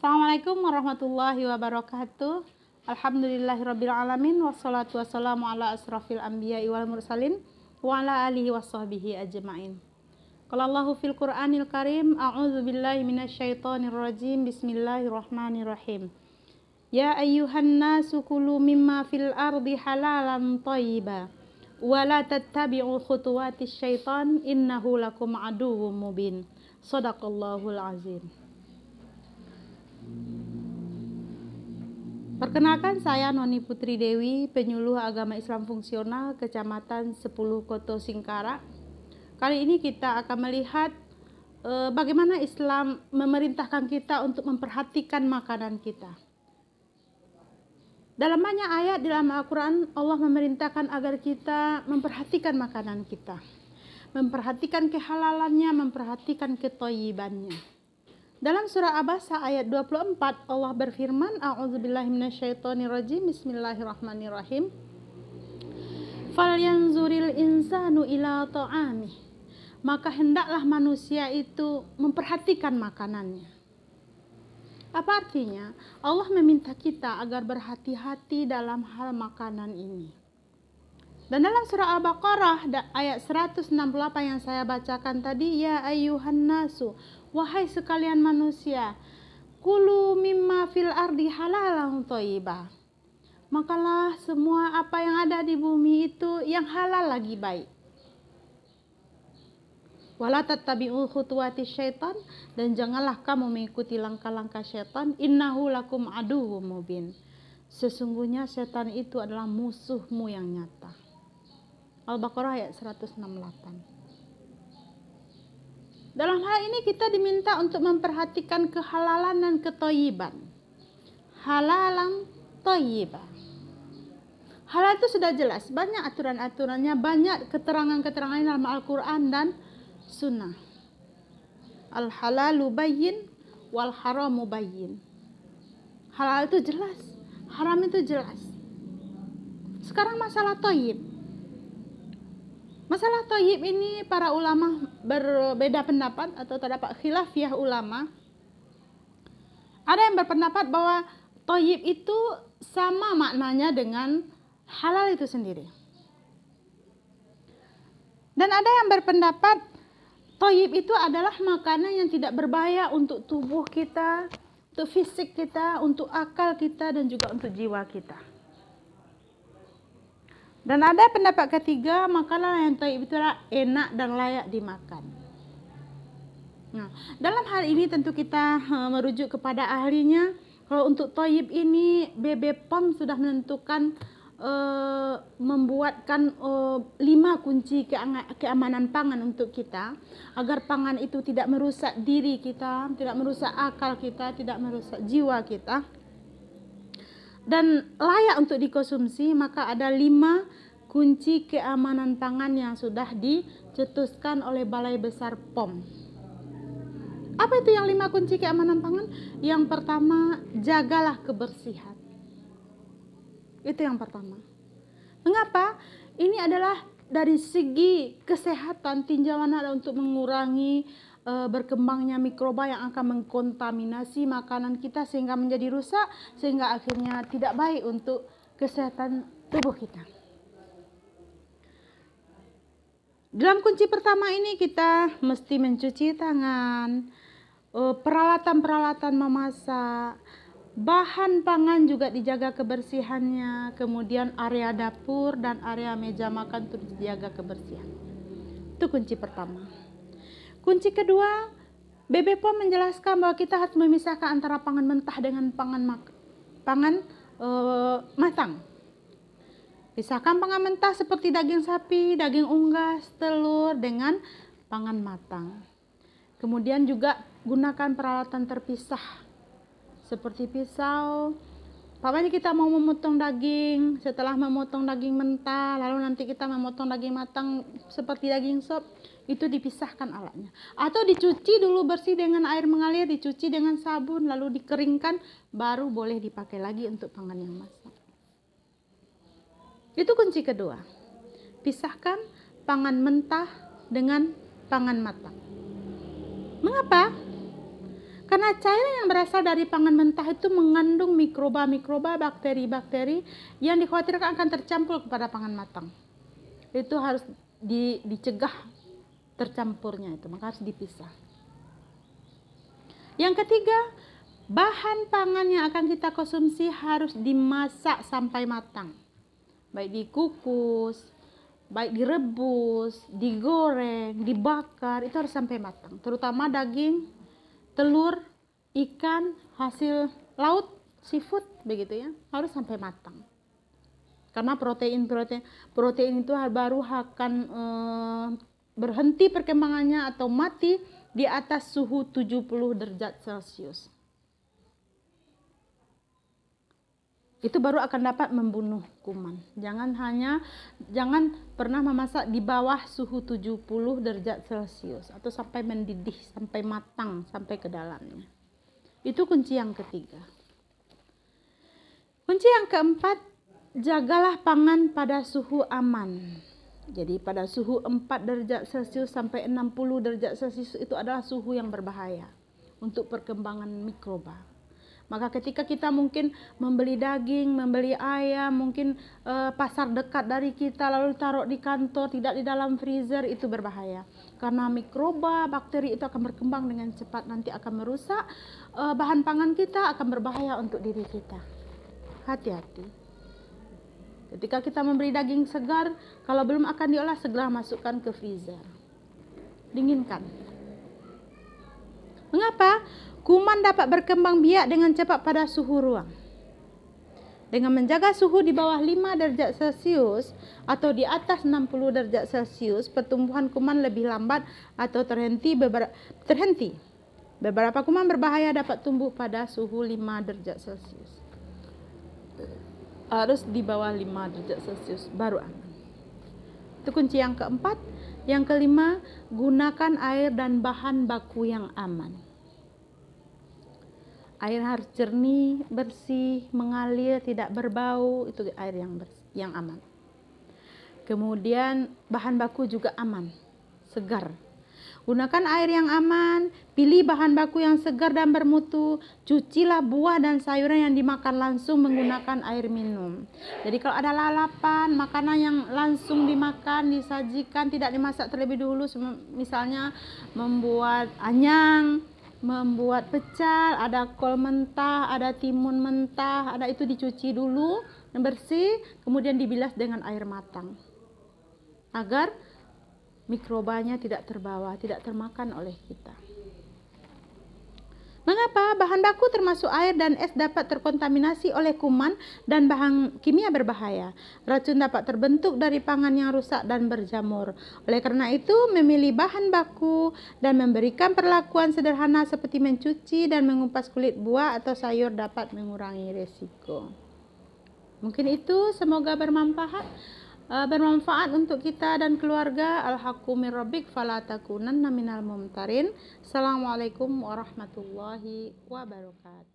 Assalamualaikum warahmatullahi wabarakatuh. Alhamdulillahirabbil alamin wassalatu wassalamu ala asrafil anbiya'i wal mursalin wa ala alihi washabbihi ajmain. Qala Allahu fil Qur'anil Karim, a'udzu billahi minasyaitonir rajim. Bismillahirrahmanirrahim. Ya ayyuhan nasu kulu mimma fil ardi halalan thayyiba wa la tattabi'u khutuwatis syaitan innahu lakum aduwwum mubin. Shadaqallahul azim. Perkenalkan, saya Noni Putri Dewi, penyuluh agama Islam fungsional Kecamatan 10 Koto Singkarak. Kali ini kita akan melihat bagaimana Islam memerintahkan kita untuk memperhatikan makanan kita. Dalam banyak ayat di dalam Al-Quran, Allah memerintahkan agar kita memperhatikan makanan kita, memperhatikan kehalalannya, memperhatikan kethayyibannya. Dalam surah Abasa ayat 24, Allah berfirman, a'udzubillahi minasyaitonirrajim, bismillahirrahmanirrahim. Falyanzuril insanu ila ta'amih. Maka hendaklah manusia itu memperhatikan makanannya. Apa artinya? Allah meminta kita agar berhati-hati dalam hal makanan ini. Dan dalam surah Al-Baqarah ayat 168 yang saya bacakan tadi, ya ayyuhan nasu, wahai sekalian manusia, kulu mimma fil ardi halalan thayyiba. Makalah semua apa yang ada di bumi itu yang halal lagi baik. Wala tattabi'u khutuwatis syaitan, dan janganlah kamu mengikuti langkah-langkah syaitan, innahu lakum aduwwum mubin. Sesungguhnya setan itu adalah musuhmu yang nyata. Al-Baqarah ayat 168. Dalam hal ini kita diminta untuk memperhatikan kehalalan dan kethayyiban. Halalan thayyibah. Halal itu sudah jelas, banyak aturan-aturannya, banyak keterangan-keterangan dalam Al-Quran dan Sunnah. Al-halalu bayyin wal haramu bayyin. Halal itu jelas, haram itu jelas. Sekarang masalah thayyib. Masalah thayyib ini para ulama berbeda pendapat atau terdapat khilafiyah ulama. Ada yang berpendapat bahwa thayyib itu sama maknanya dengan halal itu sendiri. Dan ada yang berpendapat thayyib itu adalah makanan yang tidak berbahaya untuk tubuh kita, untuk fisik kita, untuk akal kita, dan juga untuk jiwa kita. Dan ada pendapat ketiga, makanan yang thayyib itu adalah enak dan layak dimakan. Nah, dalam hal ini tentu kita merujuk kepada ahlinya. Kalau untuk thayyib ini, BPOM sudah menentukan membuatkan 5 kunci keamanan pangan untuk kita, agar pangan itu tidak merusak diri kita, tidak merusak akal kita, tidak merusak jiwa kita, dan layak untuk dikonsumsi. Maka ada 5 kunci keamanan pangan yang sudah dicetuskan oleh Balai Besar POM. Apa itu yang 5 kunci keamanan pangan? Yang pertama, jagalah kebersihan. Itu yang pertama. Mengapa? Ini adalah dari segi kesehatan, tinjauan ada untuk mengurangi berkembangnya mikroba yang akan mengkontaminasi makanan kita sehingga menjadi rusak, sehingga akhirnya tidak baik untuk kesehatan tubuh kita. Dalam kunci pertama ini kita mesti mencuci tangan, peralatan-peralatan memasak, bahan pangan juga dijaga kebersihannya, kemudian area dapur dan area meja makan itu dijaga kebersihan. Itu kunci pertama. Kunci kedua, BPOM menjelaskan bahwa kita harus memisahkan antara pangan mentah dengan pangan matang. Pisahkan pangan mentah seperti daging sapi, daging unggas, telur dengan pangan matang. Kemudian juga gunakan peralatan terpisah seperti pisau. Apabila kita mau memotong daging, setelah memotong daging mentah, lalu nanti kita memotong daging matang seperti daging sop, itu dipisahkan alatnya. Atau dicuci dulu bersih dengan air mengalir, dicuci dengan sabun, lalu dikeringkan, baru boleh dipakai lagi untuk pangan yang masak. Itu kunci kedua. Pisahkan pangan mentah dengan pangan matang. Mengapa? Karena cairan yang berasal dari pangan mentah itu mengandung mikroba-mikroba, bakteri-bakteri yang dikhawatirkan akan tercampur kepada pangan matang. Itu harus dicegah tercampurnya itu, maka harus dipisah. Yang ketiga, bahan pangan yang akan kita konsumsi harus dimasak sampai matang. Baik dikukus, baik direbus, digoreng, dibakar, itu harus sampai matang. Terutama daging, telur, ikan, hasil laut, seafood begitu ya, harus sampai matang. Karena protein itu baru akan berhenti perkembangannya atau mati di atas suhu 70 derajat Celcius. Itu baru akan dapat membunuh kuman. Jangan pernah memasak di bawah suhu 70 derajat Celcius atau sampai mendidih, sampai matang, sampai ke dalamnya. Itu kunci yang ketiga. Kunci yang keempat, jagalah pangan pada suhu aman. Jadi pada suhu 4 derajat Celcius sampai 60 derajat Celcius itu adalah suhu yang berbahaya untuk perkembangan mikroba. Maka ketika kita mungkin membeli daging, membeli ayam, mungkin pasar dekat dari kita lalu taruh di kantor, tidak di dalam freezer, itu berbahaya. Karena mikroba, bakteri itu akan berkembang dengan cepat, nanti akan merusak bahan pangan kita, akan berbahaya untuk diri kita. Hati-hati. Ketika kita membeli daging segar, kalau belum akan diolah, segera masukkan ke freezer. Dinginkan. Mengapa? Kuman dapat berkembang biak dengan cepat pada suhu ruang. Dengan menjaga suhu di bawah 5 derajat Celcius atau di atas 60 derajat Celcius, pertumbuhan kuman lebih lambat atau terhenti. Beberapa kuman berbahaya dapat tumbuh pada suhu 5 derajat Celcius. Harus di bawah 5 derajat Celcius baru aman. Itu kunci yang keempat. Yang kelima, gunakan air dan bahan baku yang aman. Air harus jernih, bersih, mengalir, tidak berbau, itu air yang aman. Kemudian bahan baku juga aman, segar. Gunakan air yang aman, pilih bahan baku yang segar dan bermutu, cucilah buah dan sayuran yang dimakan langsung menggunakan air minum. Jadi kalau ada lalapan, makanan yang langsung dimakan, disajikan, tidak dimasak terlebih dahulu, misalnya membuat anyang, membuat pecel, ada kol mentah, ada timun mentah, ada itu dicuci dulu, bersih, kemudian dibilas dengan air matang. Agar mikrobanya tidak terbawa, tidak termakan oleh kita. Mengapa? Bahan baku termasuk air dan es dapat terkontaminasi oleh kuman dan bahan kimia berbahaya. Racun dapat terbentuk dari pangan yang rusak dan berjamur. Oleh karena itu, memilih bahan baku dan memberikan perlakuan sederhana seperti mencuci dan mengupas kulit buah atau sayur dapat mengurangi resiko. Mungkin itu, semoga bermanfaat untuk kita dan keluarga. Al-haqqu min rabbik fala takunanna minal mumtarin. Assalamualaikum warahmatullahi wabarakatuh.